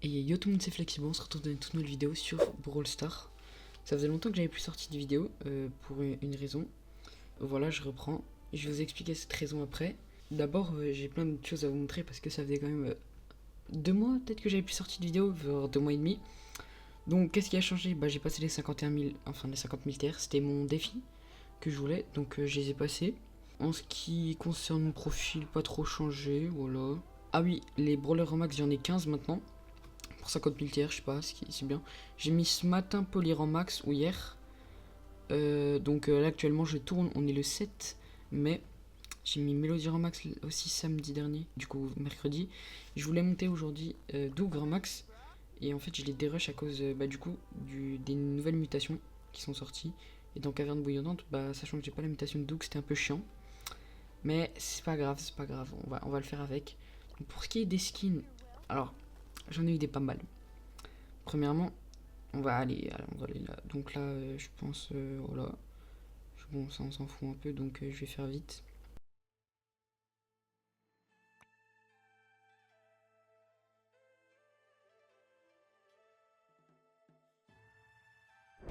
Et yo tout le monde, c'est Flexible, on se retrouve dans une toute nouvelle vidéo sur Brawl Stars. Ça faisait longtemps que j'avais plus sorti de vidéo pour une raison. Voilà, je reprends. Je vais vous expliquer cette raison après. D'abord, j'ai plein de choses à vous montrer parce que ça faisait quand même 2 mois peut-être que j'avais plus sorti de vidéo, vers 2 mois et demi. Donc qu'est-ce qui a changé? Bah j'ai passé les 51 000, enfin les 50 000 TR, c'était mon défi que je voulais, donc je les ai passés. En ce qui concerne mon profil, pas trop changé, voilà. Ah oui, les brawlers en max, j'en ai 15 maintenant. Pour 50 000 TR, je sais pas, c'est bien. J'ai mis ce matin Polir en max ou hier. Donc là actuellement je tourne, on est le 7 mai. J'ai mis Mélodie en max aussi samedi dernier, du coup mercredi. Je voulais monter aujourd'hui Dougre en max. Et en fait je l'ai dérush à cause du coup des nouvelles mutations qui sont sorties. Et dans Caverne Bouillonnante, sachant que j'ai pas la mutation de Doug, c'était un peu chiant. Mais c'est pas grave, on va le faire avec. Donc, pour ce qui est des skins, alors j'en ai eu des pas mal. Premièrement, on va aller là. Donc là, je pense, voilà. Bon, ça on s'en fout un peu, donc je vais faire vite.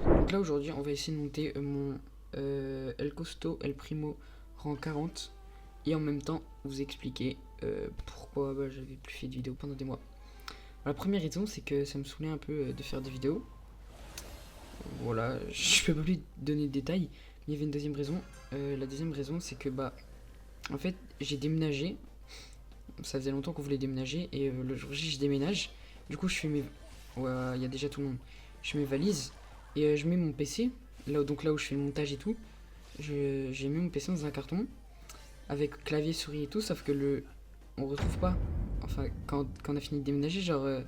Donc là aujourd'hui, on va essayer de monter mon El Costo, El Primo, rang 40. Et en même temps, vous expliquer pourquoi j'avais plus fait de vidéos pendant des mois. Alors, la première raison, c'est que ça me saoulait un peu de faire des vidéos. Voilà, je peux pas plus donner de détails. Mais il y avait une deuxième raison. La deuxième raison, c'est que en fait, j'ai déménagé. Ça faisait longtemps qu'on voulait déménager et le jour J, je déménage. Du coup, je fais mes. Ouais, il y a déjà tout le monde. Je fais mes valises et je mets mon PC. Donc là où je fais le montage et tout. J'ai mis mon PC dans un carton avec clavier, souris et tout. Sauf que on retrouve pas. Enfin, quand on a fini de déménager, genre.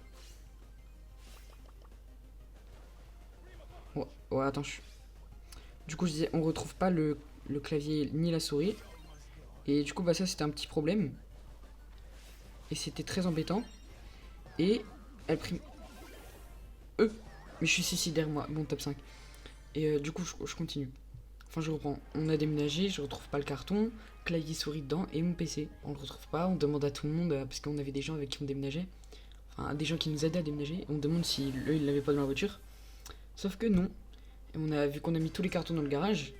Ouais, attends. Du coup, je disais, on retrouve pas le clavier ni la souris. Et du coup, ça c'était un petit problème. Et c'était très embêtant. Et elle prime. Mais je suis suicidaire moi, bon top 5. Et du coup je continue. Enfin je reprends. On a déménagé, je retrouve pas le carton, clavier souris dedans et mon PC. On le retrouve pas, on demande à tout le monde, parce qu'on avait des gens avec qui on déménageait. Enfin des gens qui nous aidaient à déménager. On demande si eux ils l'avaient pas dans la voiture. Sauf que non. Et vu qu'on a mis tous les cartons dans le garage,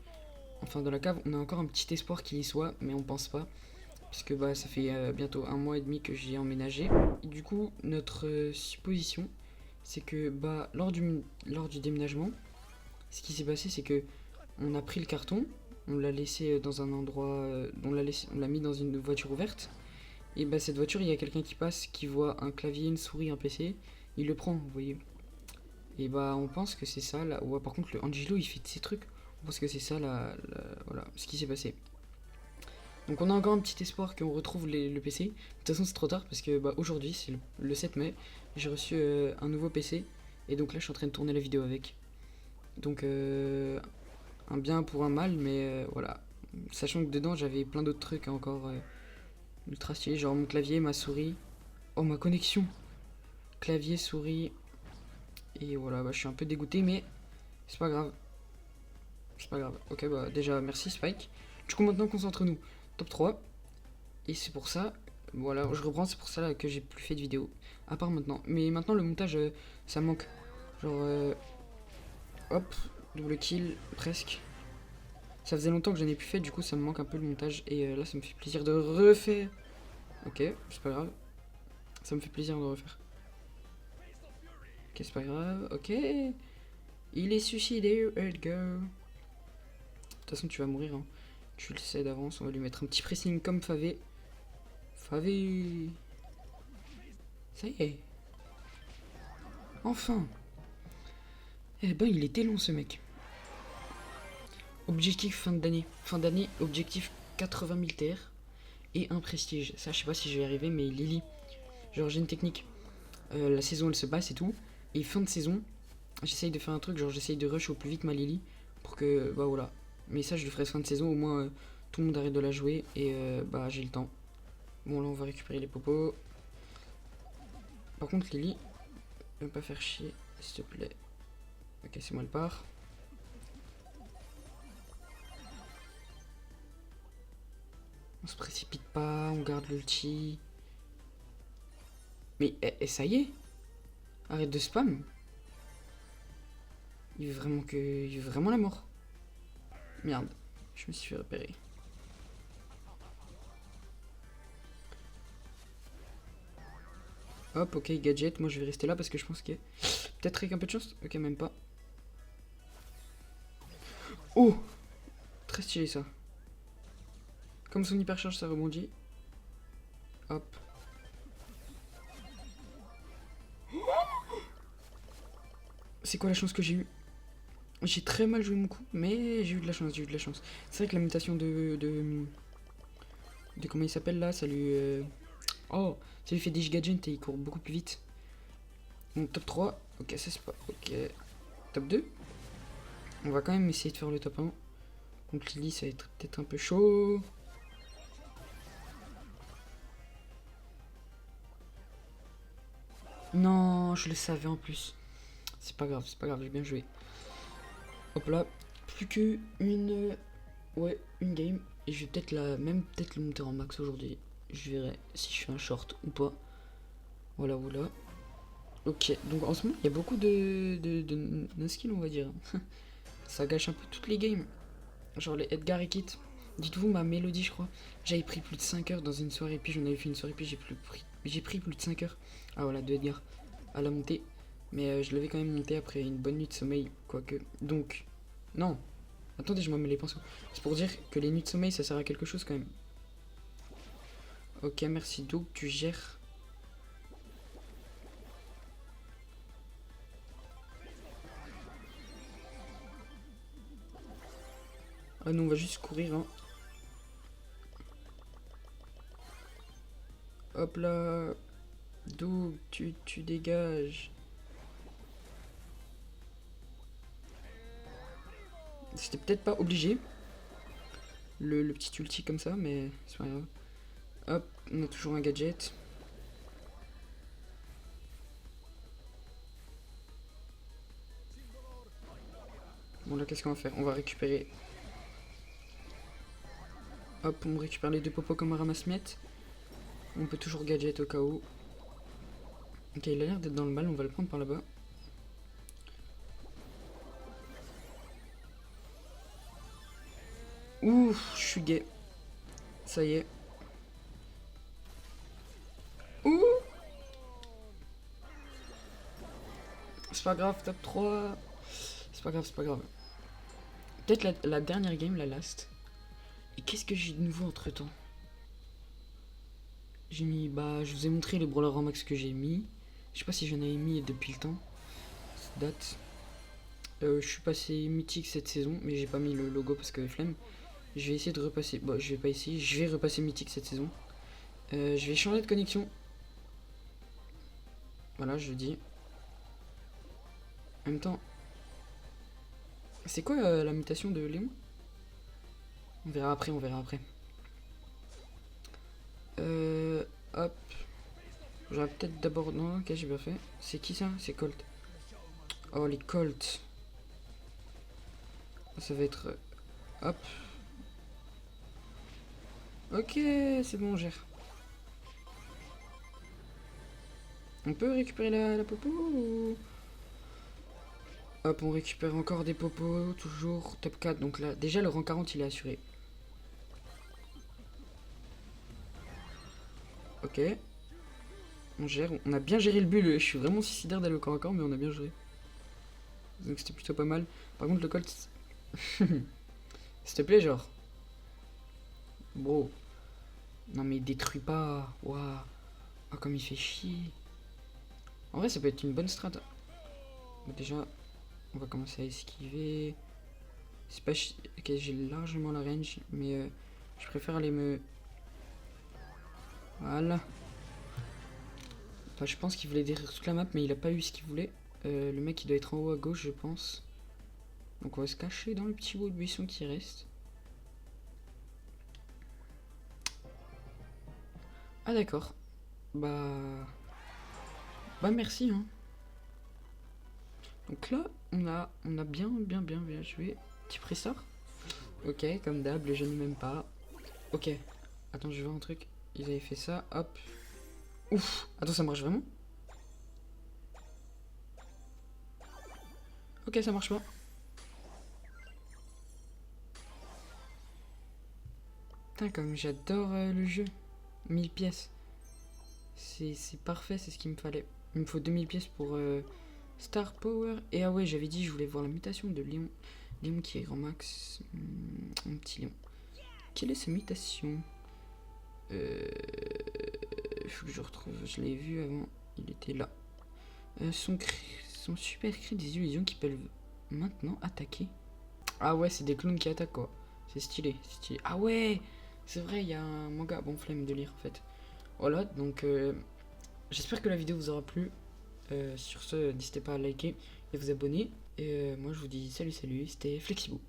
enfin dans la cave, on a encore un petit espoir qu'il y soit, mais on pense pas. Puisque ça fait bientôt 1 mois et demi que j'ai emménagé. Et du coup notre supposition c'est que lors du déménagement, ce qui s'est passé, c'est que on a pris le carton, on l'a laissé dans un endroit, on l'a mis dans une voiture ouverte. Et cette voiture, il y a quelqu'un qui passe, qui voit un clavier, une souris, un PC, il le prend, vous voyez. Et on pense que c'est ça là. Ouais, par contre, le Angelo, il fait de ces trucs. On pense que c'est ça voilà, ce qui s'est passé. Donc on a encore un petit espoir qu'on retrouve le PC. De toute façon c'est trop tard parce que aujourd'hui c'est le 7 mai. J'ai reçu un nouveau PC. Et donc là je suis en train de tourner la vidéo avec. Donc un bien pour un mal, mais voilà. Sachant que dedans j'avais plein d'autres trucs encore ultra stylés. Genre mon clavier, ma souris. Oh ma connexion. Clavier, souris. Et voilà, je suis un peu dégoûté mais c'est pas grave. C'est pas grave. Ok déjà merci Spike. Du coup maintenant concentre-nous. Top 3. Et c'est pour ça, voilà, je reprends, c'est pour ça que j'ai plus fait de vidéos. À part maintenant. Mais maintenant, le montage, ça me manque. Genre, hop, double kill, presque. Ça faisait longtemps que je n'en ai plus fait, du coup, ça me manque un peu le montage. Et là, ça me fait plaisir de refaire. Ok, c'est pas grave. Ça me fait plaisir de refaire. Ok, c'est pas grave. Ok. Il est suicidé, Edgar. De toute façon, tu vas mourir. Hein. Tu le sais d'avance. On va lui mettre un petit pressing comme Favé. Favé. Ça y est. Enfin. Eh ben, il était long ce mec. Objectif fin d'année. Fin d'année, objectif 80 000 TR et un prestige. Ça, je sais pas si je vais y arriver, mais Lily, genre j'ai une technique. La saison elle se passe et tout. Et fin de saison, j'essaye de faire un truc, genre j'essaye de rush au plus vite ma Lily pour que, voilà. Mais ça, je le ferai fin de saison, au moins tout le monde arrête de la jouer et j'ai le temps. Bon, là on va récupérer les popos. Par contre, Lily, ne pas faire chier, s'il te plaît. Ok, c'est moi le part. On se précipite pas, on garde l'ulti. Mais ça y est. Arrête de spam. Il veut vraiment que... Il veut vraiment la mort. Merde. Je me suis fait repérer. Hop, ok, gadget. Moi, je vais rester là parce que je pense qu'il y a... Peut-être avec un peu de chance. Ok, même pas. Oh! Très stylé, ça. Comme son hypercharge, ça rebondit. Hop. C'est quoi la chance que j'ai eue? J'ai très mal joué mon coup, mais j'ai eu de la chance, j'ai eu de la chance. C'est vrai que la mutation de comment il s'appelle là, ça lui... Oh, ça lui fait des gigadjumps et il court beaucoup plus vite. Bon, top 3. Ok, ça c'est pas... Ok. Top 2. On va quand même essayer de faire le top 1. Donc Lily, ça va être peut-être un peu chaud. Non, je le savais en plus. C'est pas grave, j'ai bien joué. Hop là, plus que une... Ouais, une game. Et je vais peut-être peut-être le monter en max aujourd'hui. Je verrai si je fais un short ou pas. Voilà, voilà. Ok, donc en ce moment, il y a beaucoup de no-skill, on va dire. Ça gâche un peu toutes les games. Genre les Edgar et Kit. Dites-vous, ma mélodie, je crois. J'avais pris plus de 5 heures dans une soirée, puis j'en avais fait une soirée, puis j'ai pris plus de 5 heures. Ah voilà, de Edgar. À la montée. Mais je l'avais quand même monté après une bonne nuit de sommeil, quoique. Donc, non. Attendez, je m'en mets les pinceaux. C'est pour dire que les nuits de sommeil, ça sert à quelque chose quand même. Ok, merci Doug, tu gères. Ah non, on va juste courir, hein. Hop là. Doug, tu dégages. C'était peut-être pas obligé. Le petit ulti comme ça, mais c'est pas grave. Hop, on a toujours un gadget. Bon là, qu'est-ce qu'on va faire? On va récupérer. Hop, on récupère les deux popos comme un ramasse-miettes. On peut toujours gadget au cas où. Ok, il a l'air d'être dans le mal, on va le prendre par là-bas. Ouf, je suis gay. Ça y est. Ouh. C'est pas grave, top 3. C'est pas grave, c'est pas grave. Peut-être la dernière game, la last. Et qu'est-ce que j'ai de nouveau entre temps? J'ai mis, bah, je vous ai montré les brawlers en max que j'ai mis. Je sais pas si j'en avais mis depuis le temps. Cette date. Je suis passé mythique cette saison, mais j'ai pas mis le logo parce que flemme. Je vais essayer de repasser. Bon, je vais pas essayer, je vais repasser mythique cette saison. Je vais changer de connexion. Voilà, je le dis. En même temps, c'est quoi la mutation de Léon? On verra après, on verra après. Hop. J'aurais peut-être d'abord... Non, ok, j'ai bien fait. C'est qui ça? C'est Colt. Oh, les Colts. Ça va être... Hop. Ok, c'est bon, on gère. On peut récupérer la popo ou... Hop, on récupère encore des popos, toujours top 4. Donc là, déjà le rang 40, il est assuré. Ok. On gère, on a bien géré le bulle. Je suis vraiment suicidaire d'aller au corps à corps, mais on a bien géré. Donc c'était plutôt pas mal. Par contre, le Colt... S'il te plaît, genre. Bro. Non mais détruis pas. Waouh. Ah, comme il fait chier. En vrai, ça peut être une bonne strat. Bon, déjà, on va commencer à esquiver. C'est pas ok, j'ai largement la range, mais je préfère aller me... Voilà. Enfin, je pense qu'il voulait détruire toute la map, mais il a pas eu ce qu'il voulait. Le mec, il doit être en haut à gauche, je pense. Donc on va se cacher dans le petit bout de buisson qui reste. Ah d'accord. Bah... Bah merci, hein. Donc là, on a bien joué. Petit pressor. Ok, comme d'hab, les jeunes même pas. Ok. Attends, je vois un truc. Ils avaient fait ça, hop. Ouf. Attends, ça marche vraiment? Ok, ça marche pas. Putain, comme j'adore le jeu. 1000 pièces. C'est parfait, c'est ce qu'il me fallait. Il me faut 2000 pièces pour Star Power. Et ah ouais, j'avais dit je voulais voir la mutation de Léon. Léon qui est grand max. Un petit Léon. Quelle est sa mutation? Il faut que je retrouve. Je l'ai vu avant. Il était là. Son super cri des illusions qui peuvent maintenant attaquer. Ah ouais, c'est des clones qui attaquent quoi. C'est stylé, c'est stylé. Ah ouais, c'est vrai, il y a un manga. Bon, flemme de lire en fait. Voilà, donc j'espère que la vidéo vous aura plu. Sur ce, n'hésitez pas à liker et vous abonner. Et moi je vous dis salut, c'était Flexibo.